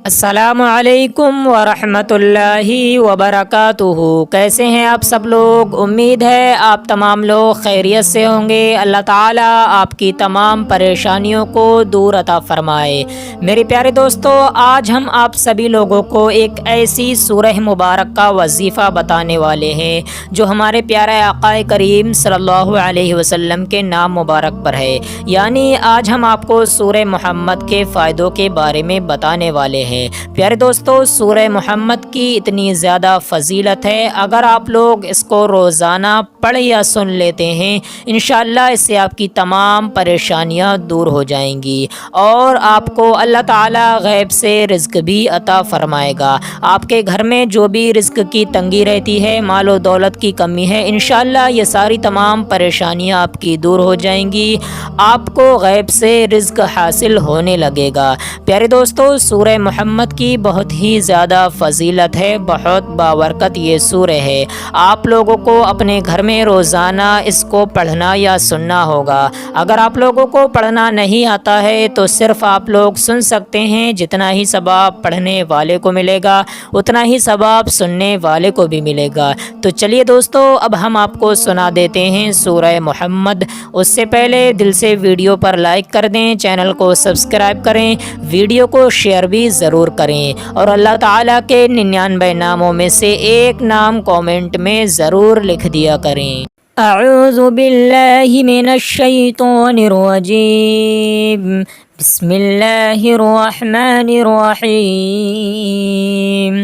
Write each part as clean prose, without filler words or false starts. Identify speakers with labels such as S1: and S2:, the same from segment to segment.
S1: अस्सलामुअलैकुम वरहमतुल्लाहि वबरकातुहू। कैसे हैं आप सब लोग? उम्मीद है आप तमाम लोग खैरियत से होंगे। अल्लाह ताला आपकी तमाम परेशानियों को दूर अता फ़रमाए। मेरे प्यारे दोस्तों, आज हम आप सभी लोगों को एक ऐसी सूरह मुबारक का वजीफ़ा बताने वाले हैं जो हमारे प्यारे आक़ाए करीम सल्लल्लाहु अलैहि वसल्लम के नाम मुबारक पर है। यानी आज हम आपको सूरह मुहम्मद के फ़ायदों के बारे में बताने वाले हैं। प्यारे दोस्तों, सूरह मुहम्मद की इतनी ज़्यादा फ़जीलत है, अगर आप लोग इसको रोज़ाना पढ़ या सुन लेते हैं, इंशाअल्लाह इससे आपकी तमाम परेशानियां दूर हो जाएंगी और आपको अल्लाह ताला गैब से रिज़्क़ भी अता फ़रमाएगा। आपके घर में जो भी रिज़्क़ की तंगी रहती है, मालो दौलत की कमी है, इंशाअल्लाह ये सारी तमाम परेशानियां आपकी दूर हो जाएंगी। आपको गैब से रिज़्क़ हासिल होने लगेगा। प्यारे दोस्तों, सूरह मुहम्मद की बहुत ही ज़्यादा फ़जीलत है, बहुत बाबरकत ये सूरह है। आप लोगों को अपने घर में रोज़ाना इसको पढ़ना या सुनना होगा। अगर आप लोगों को पढ़ना नहीं आता है तो सिर्फ़ आप लोग सुन सकते हैं। जितना ही सवाब पढ़ने वाले को मिलेगा उतना ही सवाब सुनने वाले को भी मिलेगा। तो चलिए दोस्तों, अब हम आपको सुना देते हैं सूरह मुहम्मद। उससे पहले दिल से वीडियो पर लाइक कर दें, चैनल को सब्सक्राइब करें, वीडियो को शेयर भी ज़रूर करें और अल्लाह ताला के 99 नामों में से एक नाम कमेंट में ज़रूर लिख दिया करें। अऊज़ु बिल्लाहि मिनश शैतानिर रजीम। बिस्मिल्लाहिर रहमानिर रहीम।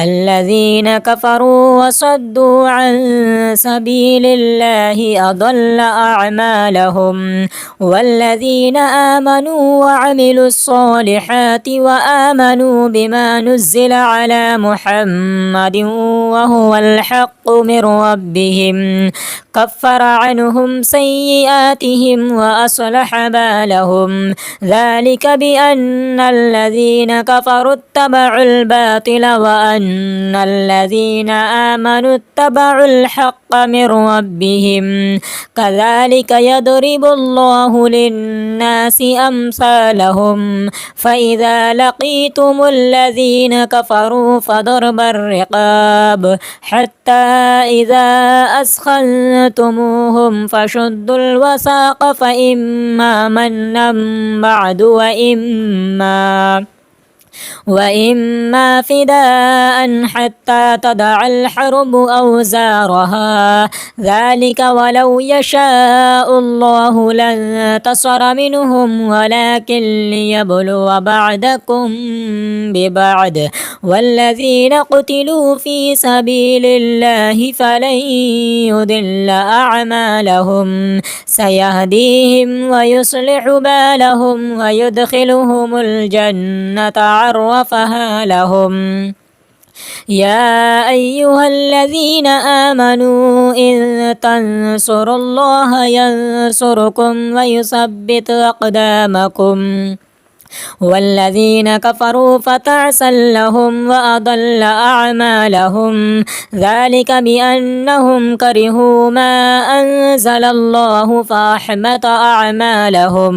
S1: अल्लज़ीन कफ़रू वसद्दू अन सबीलिल्लाहि अदल्ल अअमालहुम वल्लज़ीन आमनू वअमिलुस्सॉलिहाति वआमनू बिमा नुज़्ज़िल अला मुहम्मदिन वहुवल हक़्क़ु मिर रब्बिहिम कफ़्फ़र अन्हुम सय्यिआतिहिम वअस्लह बालहुम ज़ालिक बिअन्नल्लज़ीन कफ़रू इत्तबउल बातिल वअन्नल्लज़ीन आमनू इत्तबउल हक़्क़ मिर रब्बिहिम कज़ालिक यदरिबुल्लाहु लिन्नासि अम्सालहुम फ़इज़ा लक़ीतुमुल्लज़ीन कफ़रू फ़दरबर रिक़ाब हत्ता इज़ा अस्ख़न्तमुहुम फ़शुद्दुल वसाक़ फ़इम्मा मन्नन बअदु वइम्मा फ़िदाअन हत्ता तदअल हर्ब औज़ारहा ज़ालिक वलौ यशाअुल्लाहु लंतसर मिनहुम वलाकिन लियब्लुव बअदकुम बिबअद वल्लज़ीन क़ुतिलू फ़ी सबीलिल्लाहि फ़लन युदिल्ल अअमालहुम सयहदीहिम वयुस्लिहु बालहुम वयुदख़िलुहुमुल जन्नता अर्रफ़हा लहुम। या अय्युहल्लज़ीन आमनू इन तंसुरुल्लाह यंसुरकुम वयुसब्बित अक़दामकुम वल्लज़ीन कफ़रू फ़तअसल लहुम वअदल्ल अअमालहुम ज़ालिक बिअन्नहुम करिहू मा अंज़लल्लाहु फ़अहबत अअमालहुम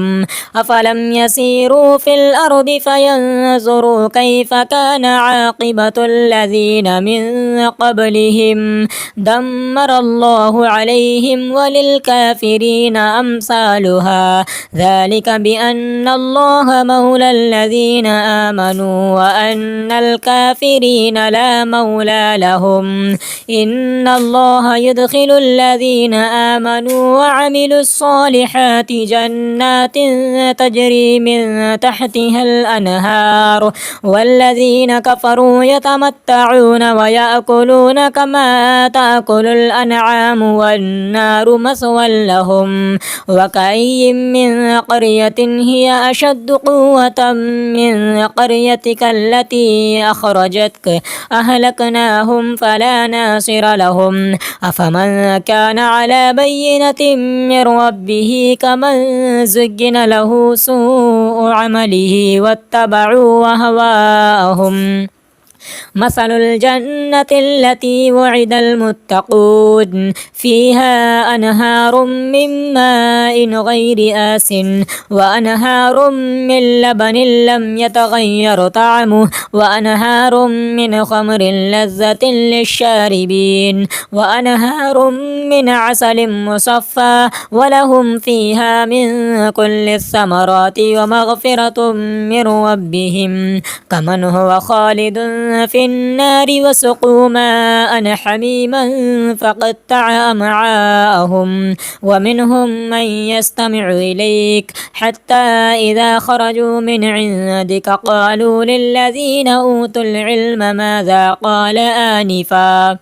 S1: अफ़लम यसीरू फ़िल अर्दि फ़यंज़ुरू कैफ़ कान आक़िबतुल्लज़ीन मिन क़ब्लिहिम दम्मरल्लाहु अलैहिम वलिलकाफ़िरीन अम्सालुहा ज़ालिक बिअन्नल्लाह मौला الذين آمنوا وأن الكافرين لا مولى لهم إن الله يدخل الذين آمنوا وعملوا الصالحات جنات تجري من تحتها الأنهار والذين كفروا يتمتعون ويأكلون كما تأكل الأنعام والنار مثوى لهم وكأي من قرية هي أشد قوة من قريتك التي أخرجتك أهلكناهم فلا ناصر لهم أفمن كان على بينة من ربه كمن زين له سوء عمله واتبعوا أهواءهم مثل الجنة التي وعد المتقون فيها أنهار من ماء غير آس وأنهار من لبن لم يتغير طعمه وأنهار من خمر لذة للشاربين وأنهار من عسل مصفى ولهم فيها من كل الثمرات ومغفرة من ربهم كمن هو خالد في النار وسقوا ماء حميما فقطع أمعاءهم ومنهم من يستمع إليك حتى إذا خرجوا من عندك قالوا للذين أوتوا العلم ماذا قال آنفا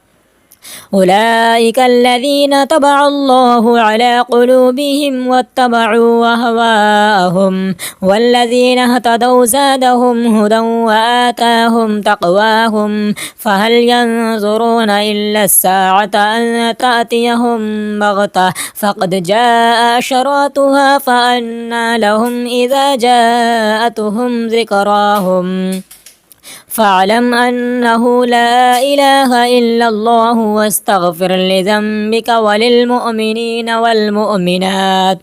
S1: أولئك الذين طبع الله على قلوبهم واتبعوا أهواءهم والذين اهتدوا زادهم هدى وآتاهم تقواهم فهل ينظرون إلا الساعة أن تأتيهم بغتة فقد جاء أشراطها فأنى لهم إذا جاءتهم ذكراهم فاعلم أنه لا إله إلا الله واستغفر لذنبك وللمؤمنين والمؤمنات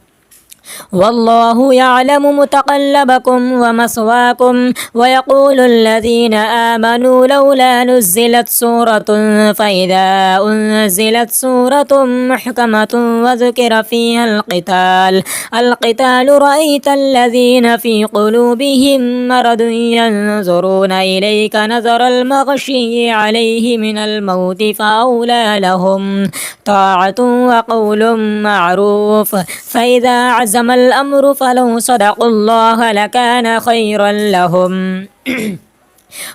S1: والله يعلم متقلبكم ومثواكم ويقول الذين آمنوا لولا نزلت سورة فإذا أنزلت سورة محكمة وذكر فيها القتال رأيت الذين في قلوبهم مرض ينظرون إليك نظر المغشي عليه من الموت فأولى لهم طاعة وقول معروف فإذا عزم الأمر فلو صدقوا الله لكان خيرا لهم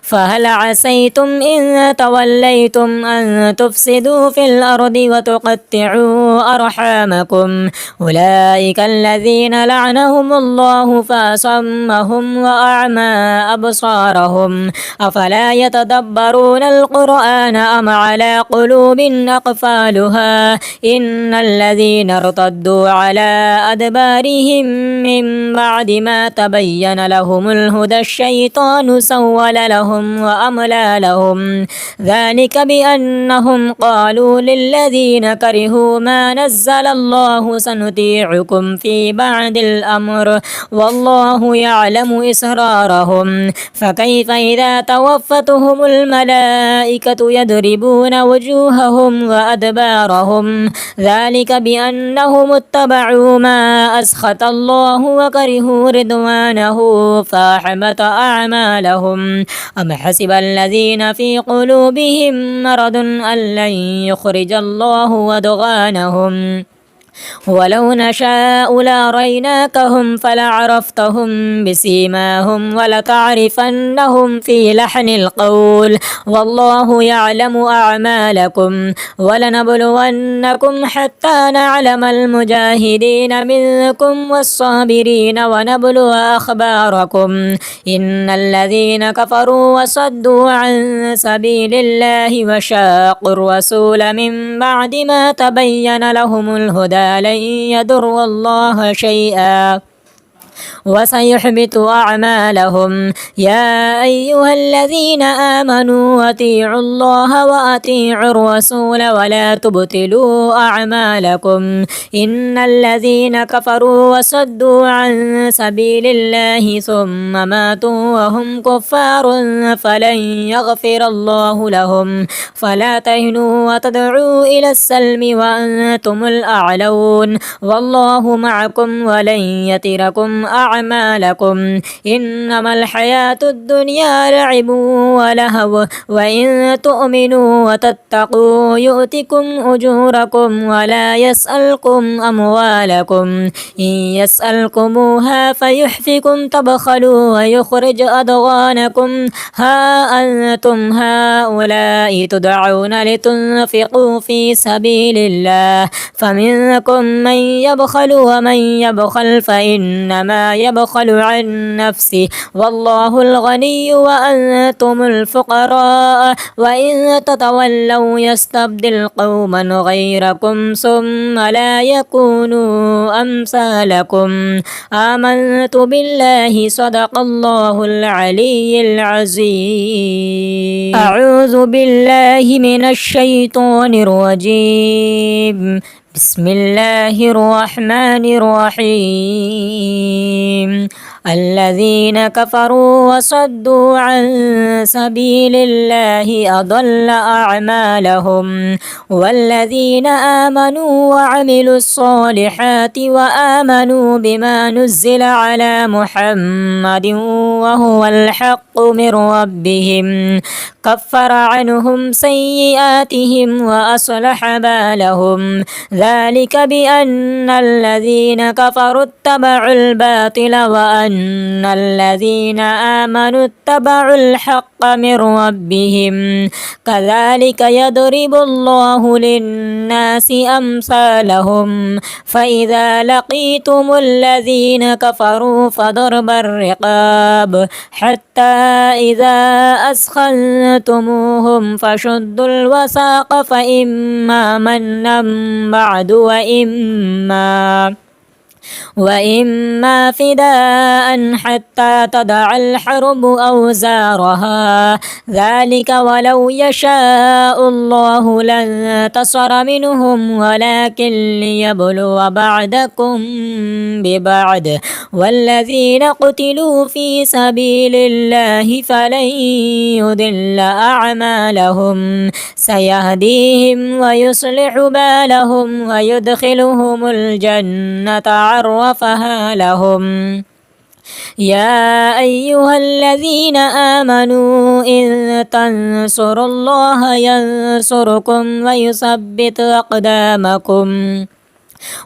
S1: فهل عسيتم إن توليتم أن تفسدوا في الأرض وتقطعوا أرحامكم أولئك الذين لعنهم الله فأصمهم وأعمى أبصارهم أفلا يتدبرون القرآن أم على قلوب أقفالها إن الذين ارتدوا على أدبارهم من بعد ما تبين لهم الهدى الشيطان سول لهم وأملى لهم ذلك بأنهم قالوا للذين كرهوا ما نزل الله سنطيعكم في بعض الأمر والله يعلم إسرارهم فكيف إذا توفتهم الملائكة يضربون وجوههم وأدبارهم ذلك بأنهم اتبعوا ما أسخط الله وكرهوا رضوانه فأحبط أعمالهم أم حسب الذين في قلوبهم مرض أن لن يخرج الله أضغانهم ولو نشاء لأريناكهم فلعرفتهم بسيماهم ولتعرفنهم في لحن القول والله يعلم أعمالكم ولنبلونكم حتى نعلم المجاهدين منكم والصابرين ونبلو أخباركم إن الذين كفروا وصدوا عن سبيل الله وشاقوا الرسول من بعد ما تبين لهم الهدى لن يضروا الله شيئا وسيحبط أعمالهم يا أيها الذين آمنوا أطيعوا الله وأطيعوا الرسول ولا تبطلوا أعمالكم إن الذين كفروا وصدوا عن سبيل الله ثم ماتوا وهم كفار فلن يغفر الله لهم فلا تهنوا وتدعوا إلى السلم وأنتم الأعلون والله معكم ولن يتركم أعمالكم إنما الحياة الدنيا لعب ولهو وإن تؤمنوا وتتقوا يؤتكم أجوركم ولا يسألكم أموالكم إن يسألكموها فيحفكم تبخلوا ويخرج أضغانكم ها أنتم هؤلاء تدعون لتنفقوا في سبيل الله فمنكم من يبخل ومن يبخل فإنما إنما يبخل عن نفسه والله الغني وأنتم الفقراء وإن تتولوا يستبدل قوما غيركم ثم لا يكونوا أمثالكم. آمنت بالله صدق الله العلي العظيم. أعوذ بالله من الشيطان الرجيم. بسم الله الرحمن الرحيم. الذين كفروا وصدوا عن سبيل الله أضل أعمالهم والذين آمنوا وعملوا الصالحات وآمنوا بما نزل على محمد وهو الحق من ربهم كفر عنهم سيئاتهم وأصلح بالهم ذلك بأن الذين كفروا اتبعوا الباطل وأن الذين آمنوا اتبعوا الحق من ربهم كذلك يضرب الله للناس أمثالهم فإذا لقيتم الذين كفروا فضرب الرقاب حتى إذا أثخنتموهم فشدوا الوثاق فإما منا بعد وإما فداء حتى تضع الحرب أوزارها ذلك ولو يشاء الله لانتصر منهم ولكن ليبلو بعضكم ببعض والذين قتلوا في سبيل الله فلن يضل أعمالهم سيهديهم ويصلح بالهم ويدخلهم الجنة عرفها لهم. يا أيها الذين آمنوا إن تنصروا الله ينصركم ويثبت أقدامكم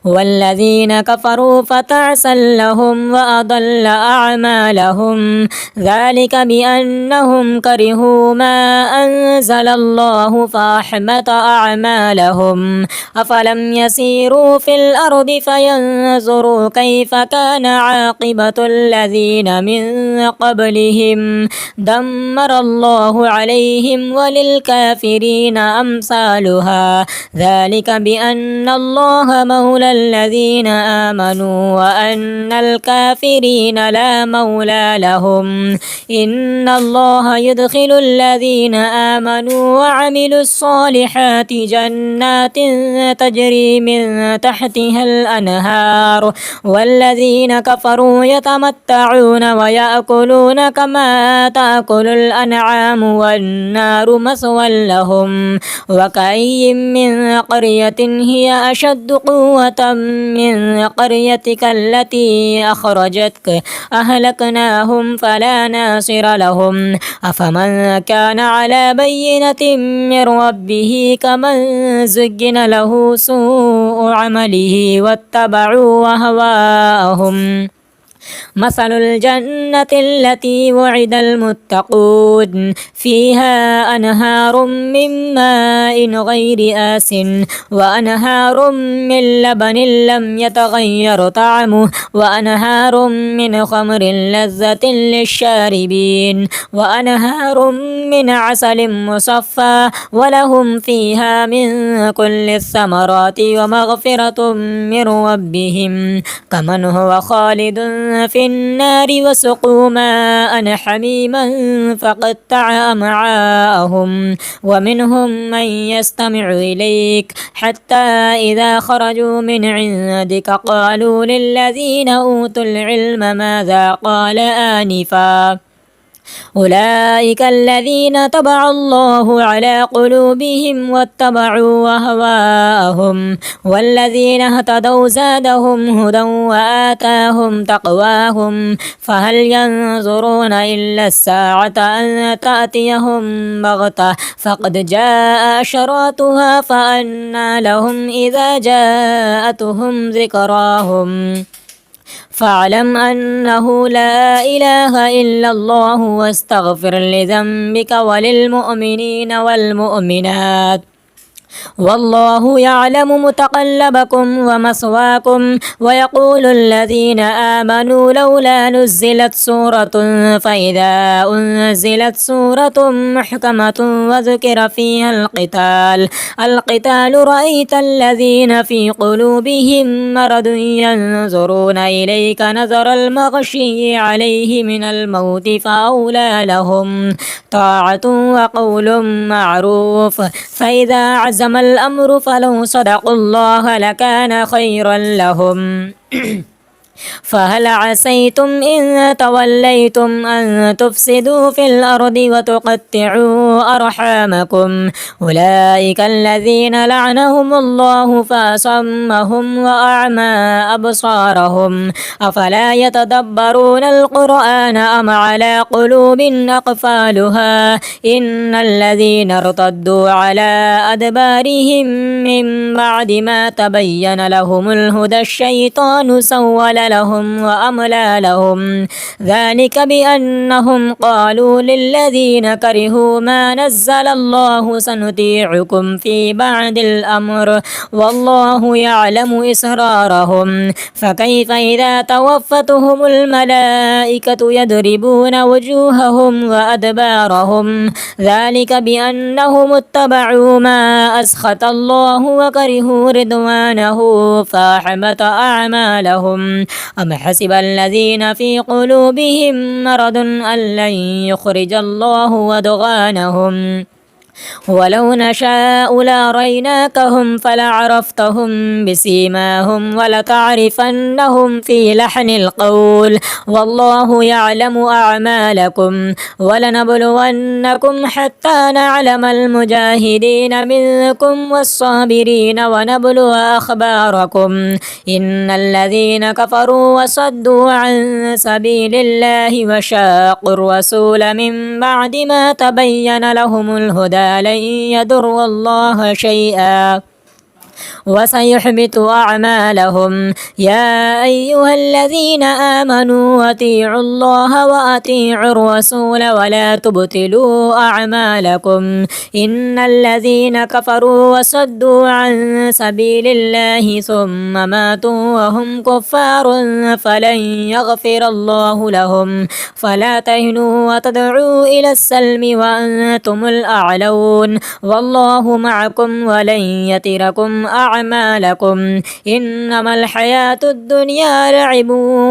S1: والذين كفروا فتعسا لهم وأضل أعمالهم ذلك بأنهم كرهوا ما أنزل الله فأحبط أعمالهم أفلم يسيروا في الأرض فينظروا كيف كان عاقبة الذين من قبلهم دمر الله عليهم وللكافرين أمثالها ذلك بأن الله مولى الذين آمنوا وأن الكافرين لا مولى لهم إن الله يدخل الذين آمنوا وعملوا الصالحات جنات تجري من تحتها الأنهار والذين كفروا يتمتعون ويأكلون كما تأكل الأنعام والنار مثوى لهم وكأي من قرية هي أشد قوة من قريتك التي أخرجتك أهلكناهم فلا ناصر لهم أفمن كان على بينة من ربه كمن زين له سوء عمله واتبعوا أهواءهم مثل الجنة التي وعد المتقون فيها أنهار من ماء غير آس وأنهار من لبن لم يتغير طعمه وأنهار من خمر لذة للشاربين وأنهار من عسل مصفى ولهم فيها من كل الثمرات ومغفرة من ربهم كمن هو خالد في النار وسقوا ماء حميما فقطع أمعاءهم ومنهم من يستمع إليك حتى إذا خرجوا من عندك قالوا للذين أوتوا العلم ماذا قال آنفا أولئك الذين طبع الله على قلوبهم واتبعوا أهواءهم والذين اهتدوا زادهم هدى وآتاهم تقواهم فهل ينظرون إلا الساعة أن تأتيهم بغتة فقد جاء أشراطها فأنى لهم إذا جاءتهم ذكراهم فاعلم أنه لا إله إلا الله واستغفر لذنبك وللمؤمنين والمؤمنات والله يعلم متقلبكم ومثواكم. ويقول الذين آمنوا لولا نزلت سورة، فإذا أنزلت سورة محكمة وذكر فيها القتال رأيت الذين في قلوبهم مرض ينظرون إليك نظر المغشي عليه من الموت، فأولى لهم طاعة وقول معروف. فإذا عزم الأمر فلو صدقوا الله لكان خيرا لهم. فهل عسيتم إن توليتم أن تفسدوا في الأرض وتقطعوا أرحامكم؟ أولئك الذين لعنهم الله فأصمهم وأعمى أبصارهم. أفلا يتدبرون القرآن أم على قلوب أقفالها؟ إن الذين ارتدوا على أدبارهم من بعد ما تبين لهم الهدى الشيطان سول لهم وأملى لهم. ذلك بأنهم قالوا للذين كرهوا ما نزل الله سنطيعكم في بعض الأمر والله يعلم إسرارهم. فكيف إذا توفتهم الملائكة يضربون وجوههم وأدبارهم؟ ذلك بأنهم اتبعوا ما أسخط الله وكرهوا رضوانه فأحبط أعمالهم. أم حسب الذين في قلوبهم مرض أن لن يخرج الله أضغانهم؟ ولو نشاء لأريناكهم فلعرفتهم بسيماهم ولتعرفنهم في لحن القول والله يعلم أعمالكم. ولنبلونكم حتى نعلم المجاهدين منكم والصابرين ونبلو أخباركم. إن الذين كفروا وصدوا عن سبيل الله وشاقوا الرسول من بعد ما تبين لهم الهدى لن يضروا الله شيئا وسيحبط أعمالهم. يا أيها الذين آمنوا أطيعوا الله وأطيعوا الرسول ولا تبطلوا أعمالكم. إن الذين كفروا وصدوا عن سبيل الله ثم ماتوا وهم كفار فلن يغفر الله لهم. فلا تهنوا وتدعوا إلى السلم وأنتم الأعلون والله معكم ولن يتركم أعمالكم. إنما الحياة الدنيا لعب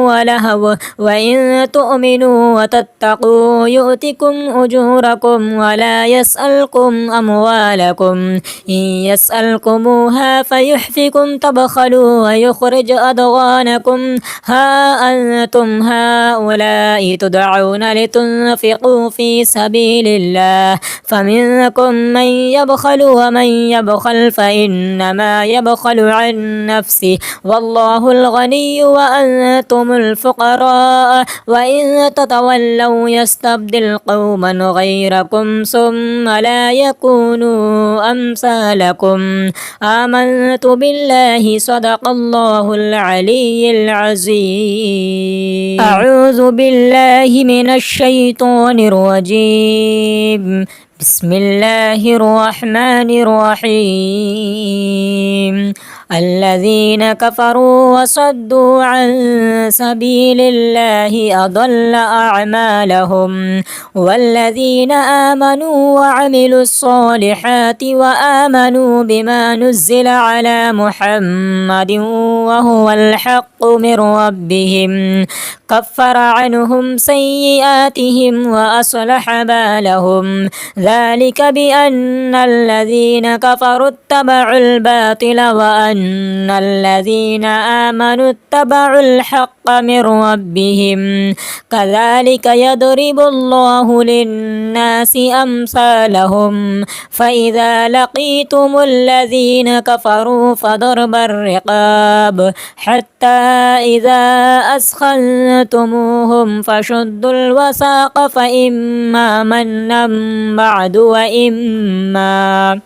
S1: ولهو وإن تؤمنوا وتتقوا يؤتكم أجوركم ولا يسألكم أموالكم. إن يسألكموها فيحفكم تبخلوا ويخرج أضغانكم. ها أنتم هؤلاء تدعون لتنفقوا في سبيل الله فمنكم من يبخل ومن يبخل فإنما يبخل عن نفسه والله الغني وأنتم الفقراء وإن تتولوا يستبدل قوما غيركم ثم لا يكونوا أمثالكم. آمنت بالله صدق الله العلي العظيم. أعوذ بالله من الشيطان الرجيم. بسم الله الرحمن الرحيم. الذين كفروا وصدوا عن سبيل الله أضل أعمالهم. والذين آمنوا وعملوا الصالحات وآمنوا بما نزل على محمد وهو الحق من ربهم كفر عنهم سيئاتهم وأصلح بالهم. ذلك بأن الذين كفروا اتبعوا الباطل وأن الذين آمنوا اتبعوا الحق من ربهم. كذلك يضرب الله للناس أمثالهم. فإذا لقيتم الذين كفروا فضرب الرقاب حتى إذا أثخنتموهم فشدوا الوثاق فإما منا بعد وإما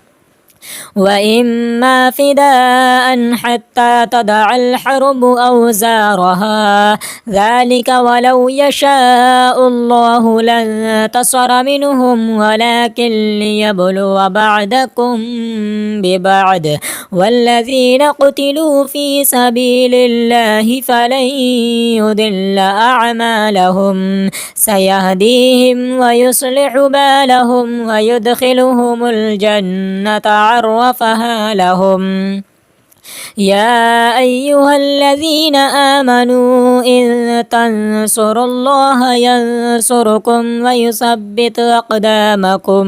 S1: وإما فداء حتى تضع الحرب أوزارها ذلك ولو يشاء الله لانتصر منهم ولكن ليبلو بعضكم ببعض والذين قتلوا في سبيل الله فلن يضل أعمالهم سيهديهم ويصلح بالهم ويدخلهم الجنة عرفها لهم يا أيها الذين آمنوا إن تنصروا الله ينصركم ويثبت أقدامكم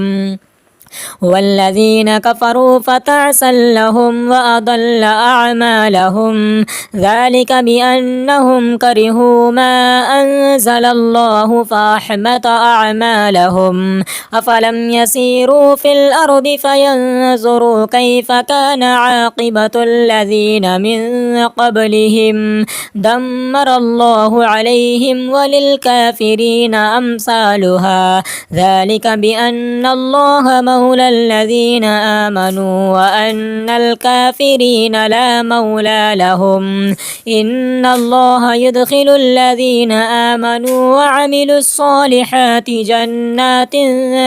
S1: والذين كفروا فتعسا لهم وأضل أعمالهم ذلك بأنهم كرهوا ما أنزل الله فأحبط أعمالهم أفلم يسيروا في الأرض فينظروا كيف كان عاقبة الذين من قبلهم دمر الله عليهم وللكافرين أمثالها ذلك بأن الله مولى الذين آمنوا وأن الكافرين لا مولى لهم إن الله يدخل الذين آمنوا وعملوا الصالحات جنات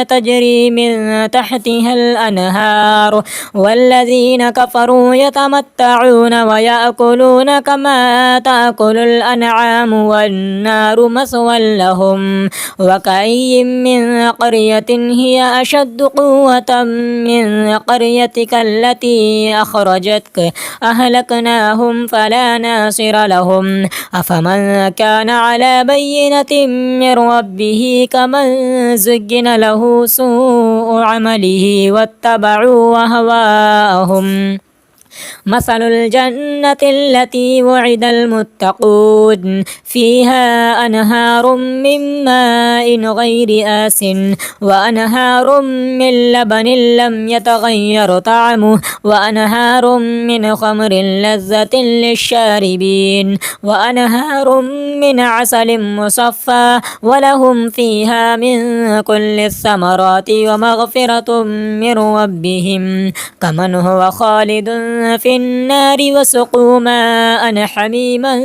S1: تجري من تحتها الأنهار والذين كفروا يتمتعون ويأكلون كما تأكل الأنعام والنار مثوى لهم وكأي من قرية هي أشد قوة من قريتك التي أخرجتك أهلكناهم فلا ناصر لهم أفمن كان على بينة من ربه كمن زين له سوء عمله واتبعوا أهواءهم مثل الجنة التي وعد المتقون فيها أنهار من ماء غير آس وأنهار من لبن لم يتغير طعمه وأنهار من خمر لذة للشاربين وأنهار من عسل مصفى ولهم فيها من كل الثمرات ومغفرة من ربهم كمن هو خالد في النار وسقوا ماء حميما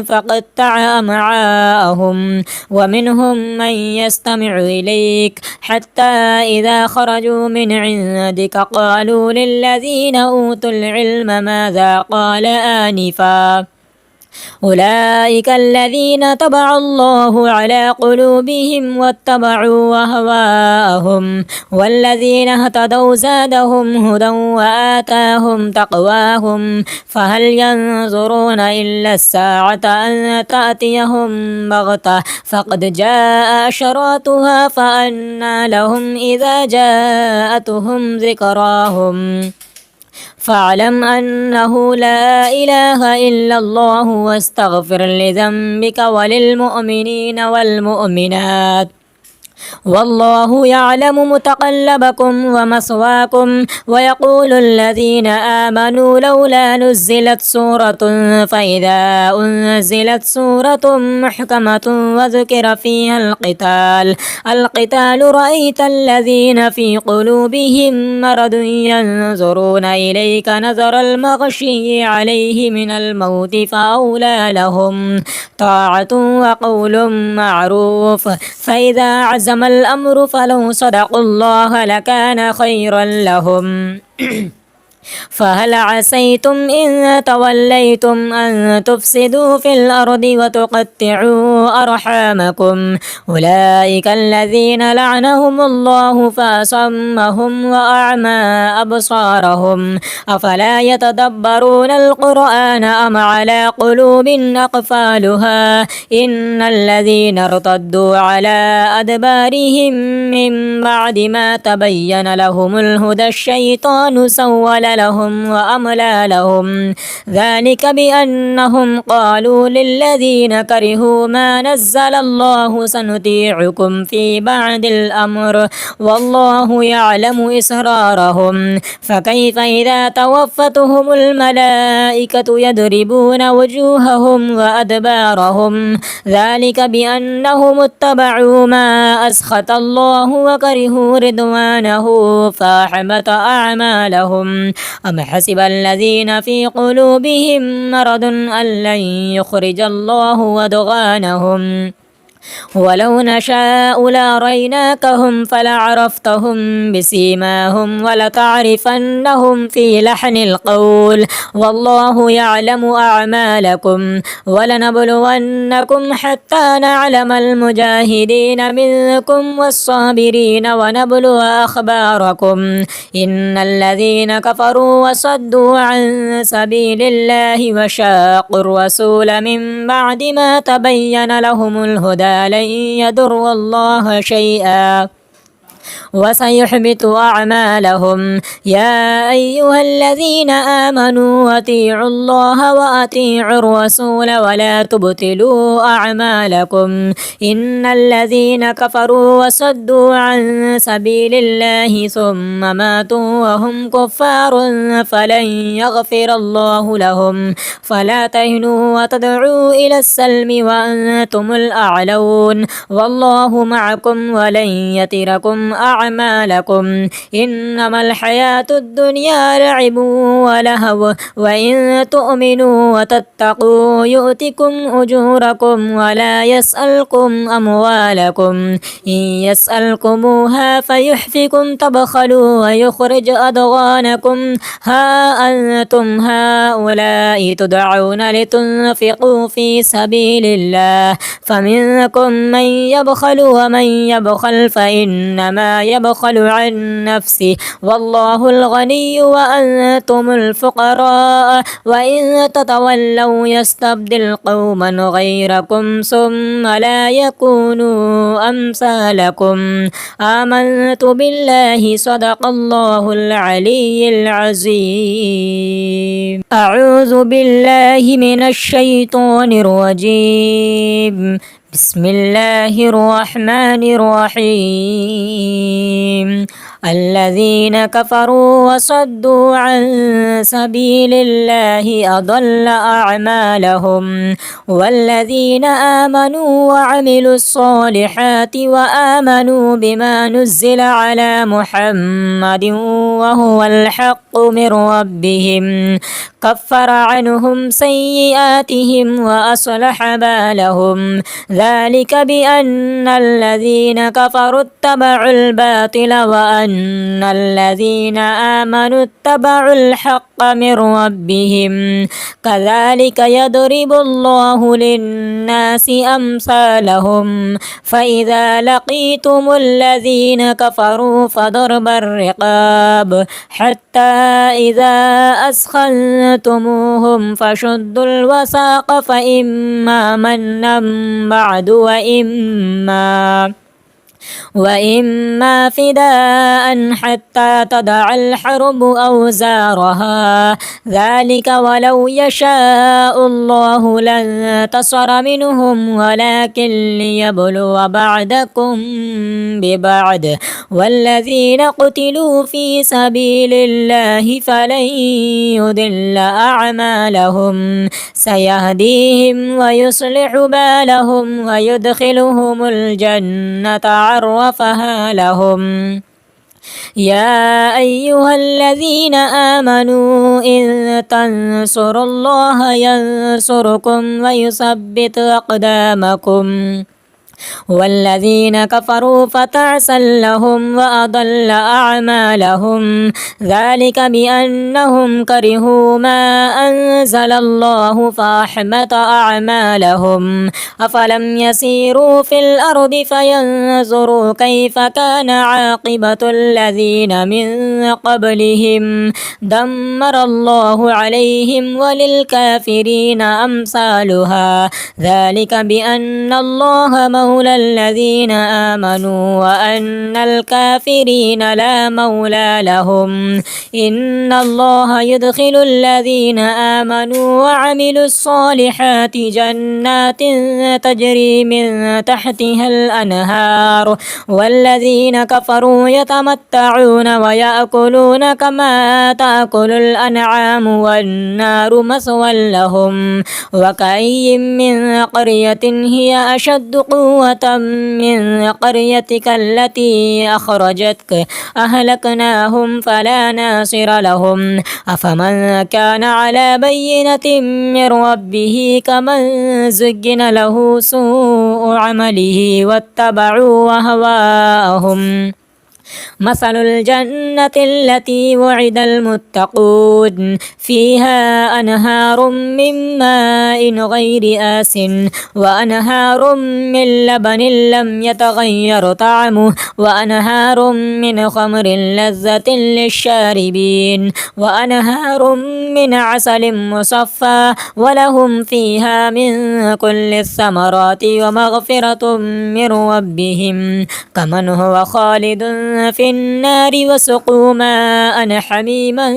S1: فقطع أمعاءهم ومنهم من يستمع إليك حتى إذا خرجوا من عندك قالوا للذين أوتوا العلم ماذا قال آنفا أولئك الذين طبع الله على قلوبهم واتبعوا أهواءهم والذين اهتدوا زادهم هدى وآتاهم تقواهم فهل ينظرون إلا الساعة أن تأتيهم بغتة فقد جاء أشراطها فأنى لهم إذا جاءتهم ذكراهم فاعلم أنه لا إله إلا الله واستغفر لذنبك وللمؤمنين والمؤمنات والله يعلم متقلبكم ومثواكم ويقول الذين آمنوا لولا نزلت سورة فإذا أنزلت سورة محكمة وذكر فيها القتال رأيت الذين في قلوبهم مرض ينظرون إليك نظر المغشي عليه من الموت فأولى لهم طاعة وقول معروف فإذا عزم الأمر فلو صدقوا الله لكان خيرا لهم فهل عسيتم إن توليتم أن تفسدوا في الأرض وتقطعوا أرحامكم أولئك الذين لعنهم الله فأصمهم وأعمى أبصارهم أفلا يتدبرون القرآن أم على قلوب أقفالها إن الذين ارتدوا على أدبارهم من بعد ما تبين لهم الهدى الشيطان سول لهم وأملى لهم ذلك بأنهم قالوا للذين كرهوا ما نزل الله سنطيعكم في بعض الأمر والله يعلم إسرارهم فكيف إذا توفتهم الملائكة يضربون وجوههم وأدبارهم ذلك بأنهم اتبعوا ما أسخط الله وكرهوا رضوانه فأحبط أعمالهم أم حسب الذين في قلوبهم مرض أن لن يخرج الله أضغانهم ولو نشاء لأريناكهم فلعرفتهم بسيماهم ولتعرفنهم في لحن القول والله يعلم أعمالكم ولنبلونكم حتى نعلم المجاهدين منكم والصابرين ونبلو أخباركم إن الذين كفروا وصدوا عن سبيل الله وشاقوا الرسول من بعد ما تبين لهم الهدى لن يضروا الله شيئا وسيحبط أعمالهم يا أيها الذين آمنوا أطيعوا الله وأطيعوا الرسول ولا تبطلوا أعمالكم إن الذين كفروا وصدوا عن سبيل الله ثم ماتوا وهم كفار فلن يغفر الله لهم فلا تهنوا وتدعوا إلى السلم وأنتم الأعلون والله معكم ولن يتركم أعمالكم إنما الحياة الدنيا لعب ولهو وإن تؤمنوا وتتقوا يؤتكم أجوركم ولا يسألكم أموالكم إن يسألكموها فيحفكم تبخلوا ويخرج أضغانكم ها أنتم هؤلاء تدعون لتنفقوا في سبيل الله فمنكم من يبخل ومن يبخل فإنما يبخل عن نفسه والله الغني وأنتم الفقراء وإن تتولوا يستبدل قوما غيركم ثم لا يكونوا أمثالكم آمنت بالله صدق الله العلي العظيم أعوذ بالله من الشيطان الرجيم بسم الله الرحمن الرحيم الذين كفروا وصدوا عن سبيل الله أضل أعمالهم والذين آمنوا وعملوا الصالحات وآمنوا بما نزل على محمد وهو الحق من ربهم كفر عنهم سيئاتهم وأصلح بالهم ذلك بأن الذين كفروا اتبعوا الباطل وأن الذين آمنوا اتبعوا الحق من ربهم كذلك يضرب الله للناس أمثالهم فإذا لقيتم الذين كفروا فضرب الرقاب حتى إذا أثخنتموهم فشدوا الوثاق فإما منا بعد وإما فداء حتى تضع الحرب أوزارها ذلك ولو يشاء الله لانتصر منهم ولكن ليبلو بعضكم ببعض والذين قتلوا في سبيل الله فلن يضل أعمالهم سيهديهم ويصلح بالهم ويدخلهم الجنة عرفها لهم يا أيها الذين آمنوا إن تنصروا الله ينصركم ويثبت أقدامكم والذين كفروا فتعسا لهم وأضل أعمالهم ذلك بأنهم كرهوا ما أنزل الله فأحبط أعمالهم أفلم يسيروا في الأرض فينظروا كيف كان عاقبة الذين من قبلهم دمر الله عليهم وللكافرين أمثالها ذلك بأن الله مولى الذين آمنوا وأن الكافرين لا مولى لهم. إن الله يدخل الذين آمنوا وعملوا الصالحات جنات تجري من تحتها الأنهار، والذين كفروا يتمتعون ويأكلون كما تأكل الأنعام والنار مثوى لهم. وكأي من قرية هي أشد قوة من قريتك التي أخرجتك أهلكناهم فلا ناصر لهم. أفمن كان على بينة من ربه كمن زين له سوء عمله واتبعوا أهواءهم. مثل الجنة التي وعد المتقون فيها أنهار من ماء غير آس وأنهار من لبن لم يتغير طعمه وأنهار من خمر لذة للشاربين وأنهار من عسل مصفى ولهم فيها من كل الثمرات ومغفرة من ربهم كمن هو خالد في النار وسقوا ماء حميما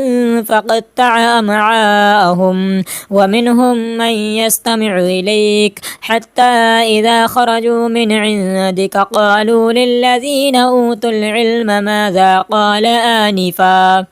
S1: فقطع أمعاءهم. ومنهم من يستمع إليك حتى إذا خرجوا من عندك قالوا للذين أوتوا العلم ماذا قال آنفا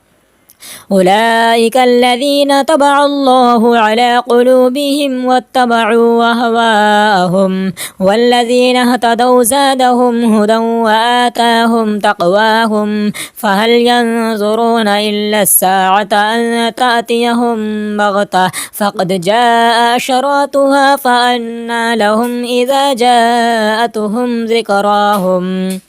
S1: أولئك الذين طبع الله على قلوبهم واتبعوا أهواءهم والذين اهتدوا زادهم هدى وآتاهم تقواهم فهل ينظرون إلا الساعة أن تأتيهم بغتة فقد جاء أشراطها فأنى لهم إذا جاءتهم ذكراهم.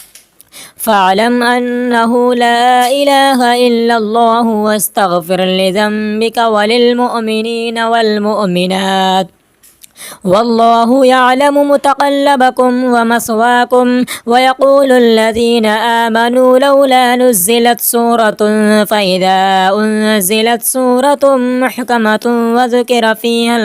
S1: فاعلم أنه لا إله إلا الله واستغفر لذنبك وللمؤمنين والمؤمنات والله يعلم متقلبكم ومثواكم. ويقول الذين آمنوا لولا نزلت سورة فإذا أنزلت سورة محكمة وذكر فيها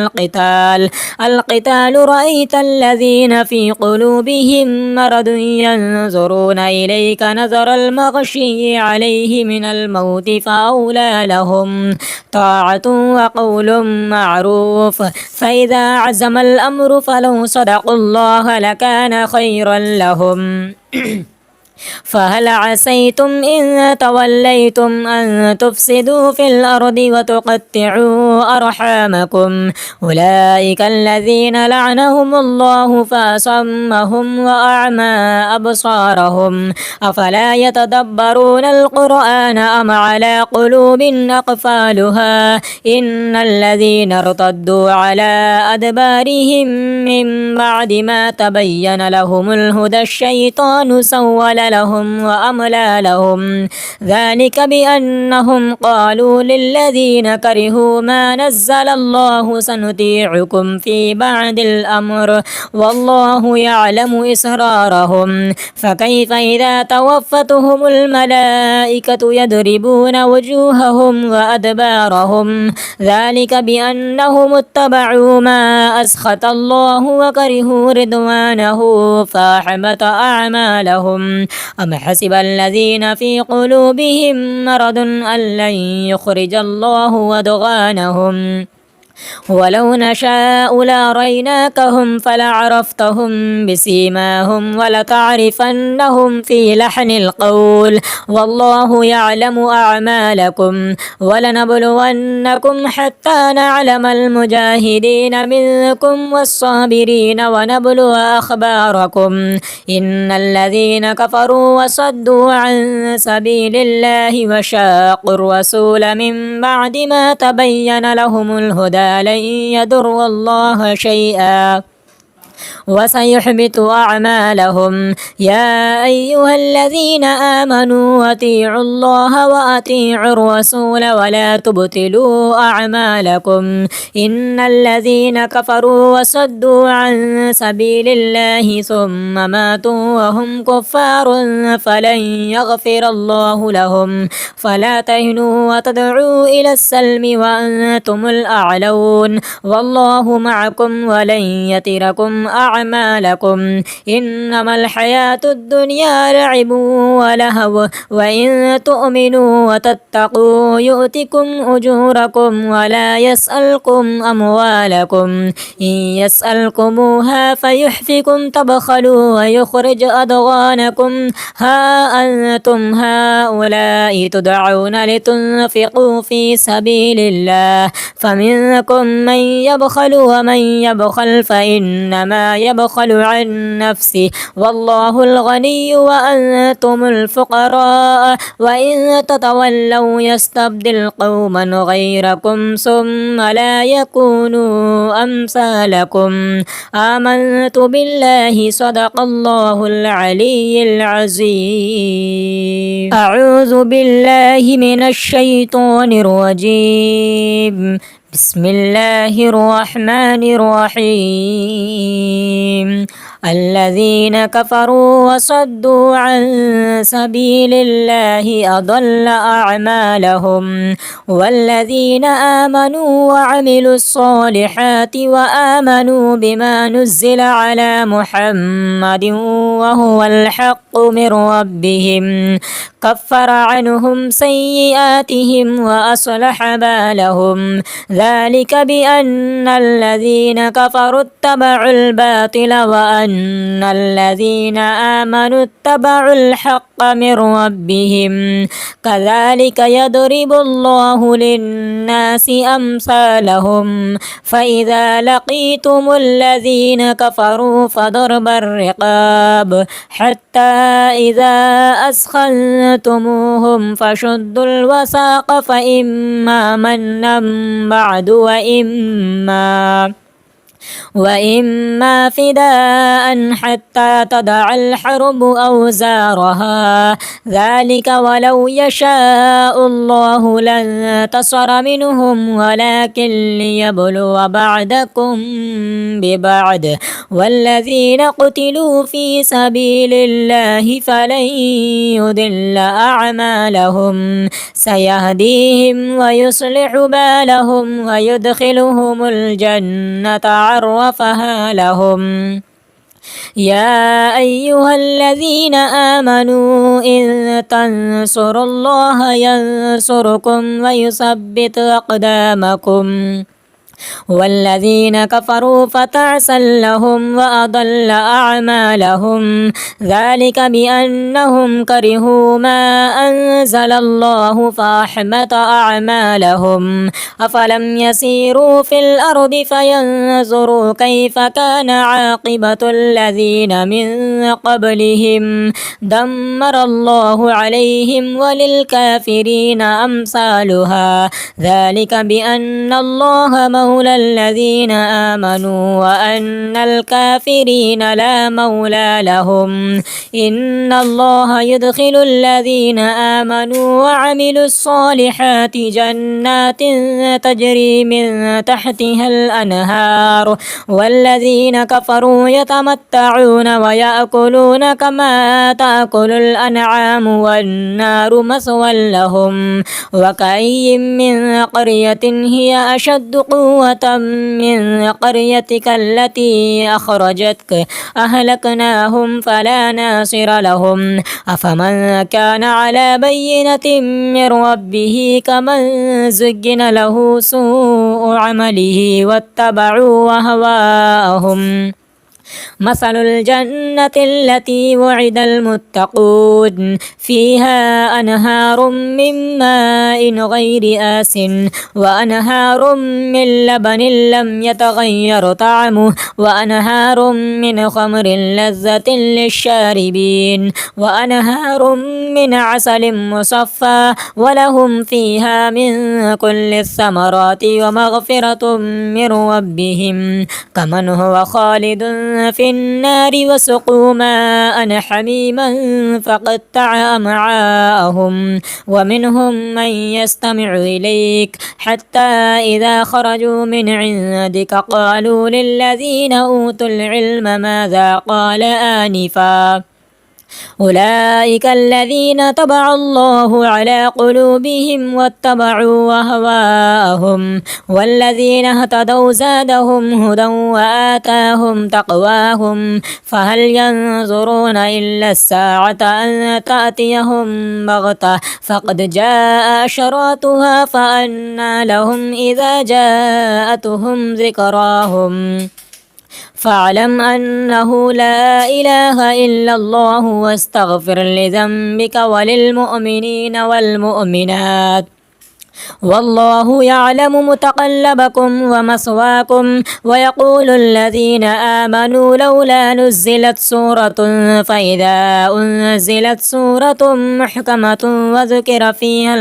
S1: القتال رأيت الذين في قلوبهم مرض ينظرون إليك نظر المغشي عليه من الموت فأولى لهم طاعة وقول معروف. فإذا عزم الأمر فلو صدقوا الله لكان خيرا لهم. فهل عسيتم إن توليتم أن تفسدوا في الأرض وتقطعوا أرحامكم أولئك الذين لعنهم الله فأصمهم وأعمى أبصارهم أفلا يتدبرون القرآن أم على قلوب أقفالها إن الذين ارتدوا على أدبارهم من بعد ما تبين لهم الهدى الشيطان سول لهم وأملى لهم ذلك بأنهم قالوا للذين كرهوا ما نزل الله سنطيعكم في بعض الأمر والله يعلم إسرارهم. فكيف إذا توفتهم الملائكة يضربون وجوههم وأدبارهم ذلك بأنهم اتبعوا ما أسخط الله وكرهوا رضوانه فأحبط أعمالهم. أم حسب الذين في قلوبهم مرض أن لن يخرج الله أضغانهم ولو نشاء لأريناكهم فلعرفتهم بسيماهم ولتعرفنهم في لحن القول والله يعلم أعمالكم. ولنبلونكم حتى نعلم المجاهدين منكم والصابرين ونبلو أخباركم إن الذين كفروا وصدوا عن سبيل الله وشاقوا الرسول من بعد ما تبين لهم الهدى لن يضروا الله شيئا وسيحبط أعمالهم. يا أيها الذين آمنوا أطيعوا الله وأطيعوا الرسول ولا تبطلوا أعمالكم إن الذين كفروا وصدوا عن سبيل الله ثم ماتوا وهم كفار فلن يغفر الله لهم. فلا تهنوا وتدعوا إلى السلم وأنتم الأعلون والله معكم ولن يتركم أعمالكم أعمالكم إنما الحياة الدنيا لعب ولهو وإن تؤمنوا وتتقوا يؤتكم أجوركم ولا يسألكم أموالكم إن يسألكموها فيحفكم تبخلوا ويخرج أضغانكم ها أنتم هؤلاء تدعون لتنفقوا في سبيل الله فمنكم من يبخل ومن يبخل فإنما يبخل عن نفسه والله الغني وأنتم الفقراء وإن تتولوا يستبدل قوما غيركم ثم لا يكونوا أمثالكم آمنت بالله صدق الله العلي العظيم أعوذ بالله من الشيطان الرجيم بسم الله الرحمن الرحيم الذين كفروا وصدوا عن سبيل الله أضل أعمالهم والذين آمنوا وعملوا الصالحات وآمنوا بما نزل على محمد وهو الحق من ربهم كفر عنهم سيئاتهم وأصلح بالهم ذلك بأن الذين كفروا اتبعوا الباطل وأن الذين آمنوا اتبعوا الحق من ربهم كذلك يضرب الله للناس أمثالهم فإذا لقيتم الذين كفروا فضرب الرقاب حتى إذا أثخنتموهم فشدوا الوثاق فإما منا بعد وإما فداء حتى تضع الحرب أوزارها ذلك ولو يشاء الله لانتصر منهم ولكن ليبلو بعضكم ببعض والذين قتلوا في سبيل الله فلن يضل أعمالهم سيهديهم ويصلح بالهم ويدخلهم الجنة عرفها لهم يا أيها الذين آمنوا إن تنصروا الله ينصركم ويثبت أقدامكم والذين كفروا فتعسا لهم وأضل أعمالهم ذلك بأنهم كرهوا ما أنزل الله فأحبط أعمالهم أفلم يسيروا في الأرض فينظروا كيف كان عاقبة الذين من قبلهم دمر الله عليهم وللكافرين أمثالها ذلك بأن الله مولى الذين آمنوا وأن الكافرين لا مولى لهم إن الله يدخل الذين آمنوا وعملوا الصالحات جنات تجري من تحتها الأنهار والذين كفروا يتمتعون ويأكلون كما تأكل الأنعام والنار مثوى لهم وكأي من قرية هي أشد قوة من قريتك التي أخرجتك أهلكناهم فلا ناصر لهم أفمن كان على بينة من ربه كمن زين له سوء عمله واتبعوا أهواءهم مثل الجنة التي وعد المتقون فيها أنهار من ماء غير آس وأنهار من لبن لم يتغير طعمه وأنهار من خمر لذة للشاربين وأنهار من عسل مصفى ولهم فيها من كل الثمرات ومغفرة من ربهم كمن هو خالد في النار وسقوا ماء حميما فقطع أمعاءهم ومنهم من يستمع إليك حتى إذا خرجوا من عندك قالوا للذين أوتوا العلم ماذا قال آنفا أولئك الذين طبع الله على قلوبهم واتبعوا أهواءهم والذين اهتدوا زادهم هدى وآتاهم تقواهم فهل ينظرون إلا الساعة أن تأتيهم بغتة فقد جاء أشراطها فأنى لهم إذا جاءتهم ذكراهم فاعلم أنه لا إله إلا الله واستغفر لذنبك وللمؤمنين والمؤمنات والله يعلم متقلبكم ومثواكم ويقول الذين آمنوا لولا نزلت سورة فإذا أنزلت سورة محكمة وذكر فيها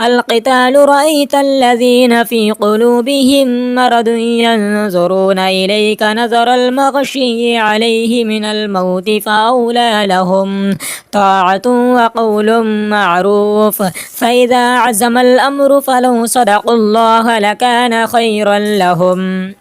S1: القتال رأيت الذين في قلوبهم مرض ينظرون إليك نظر المغشي عليه من الموت فأولى لهم طاعة وقول معروف فإذا عزم الأمر فلو صدقوا الله لكان خيرا لهم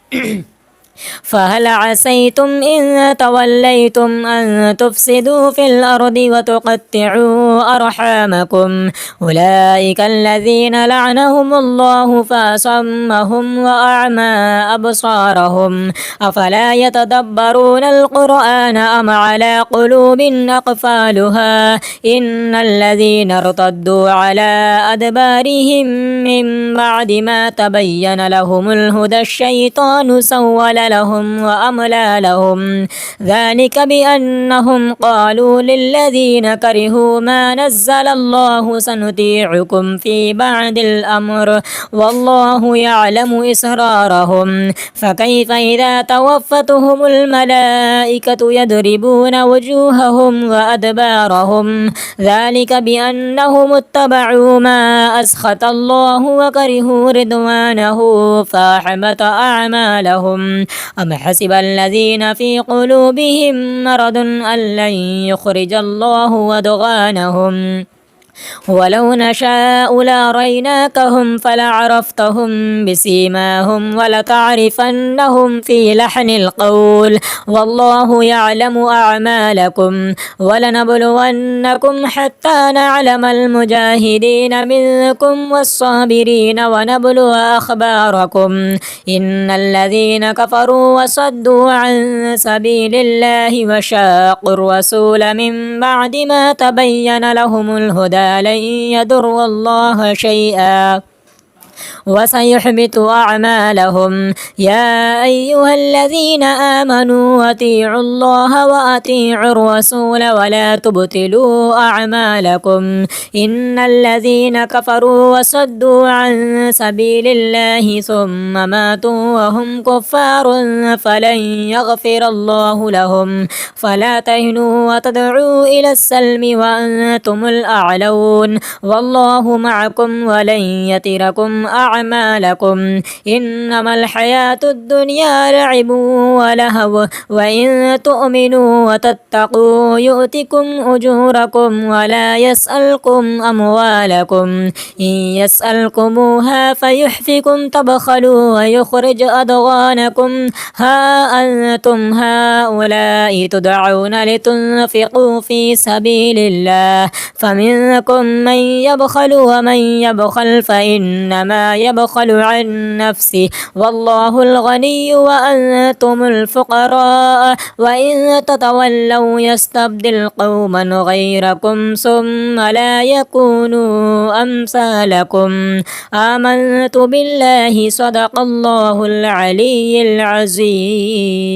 S1: فهل عسيتم إن توليتم أن تفسدوا في الأرض وتقطعوا أرحامكم أولئك الذين لعنهم الله فأصمهم وأعمى أبصارهم أفلا يتدبرون القرآن أم على قلوب أقفالها إن الذين ارتدوا على أدبارهم من بعد ما تبين لهم الهدى الشيطان سول لهم وأملى لهم ذلك بأنهم قالوا للذين كرهوا ما نزل الله سنطيعكم في بعض الأمر والله يعلم إسرارهم فكيف إذا توفتهم الملائكة يضربون وجوههم وأدبارهم ذلك بأنهم اتبعوا ما أسخط الله وكرهوا رضوانه فأحبط أعمالهم أم حسب الذين في قلوبهم مرض أن لن يخرج الله أضغانهم ولو نشاء لأريناكهم فلعرفتهم بسيماهم ولتعرفنهم في لحن القول والله يعلم أعمالكم ولنبلونكم حتى نعلم المجاهدين منكم والصابرين ونبلو أخباركم إن الذين كفروا وصدوا عن سبيل الله وشاقوا الرسول من بعد ما تبين لهم الهدى لن يضروا الله شيئا وسيحبط أعمالهم يا أيها الذين آمنوا أطيعوا الله وأطيعوا الرسول ولا تبطلوا أعمالكم إن الذين كفروا وصدوا عن سبيل الله ثم ماتوا وهم كفار فلن يغفر الله لهم فلا تهنوا وتدعوا إلى السلم وأنتم الأعلون والله معكم ولن يتركم أعمالكم إنما الحياة الدنيا لعب ولهو وإن تؤمنوا وتتقوا يؤتكم أجوركم ولا يسألكم أموالكم إن يسألكموها فيحفكم تبخلوا ويخرج أضغانكم ها أنتم هؤلاء تدعون لتنفقوا في سبيل الله فمنكم من يبخل ومن يبخل فإنما يبخل عن نفسه والله الغني وأنتم الفقراء وإن تتولوا يستبدل قوما غيركم ثم لا يكونوا أمثالكم آمنت بالله صدق الله العلي العظيم.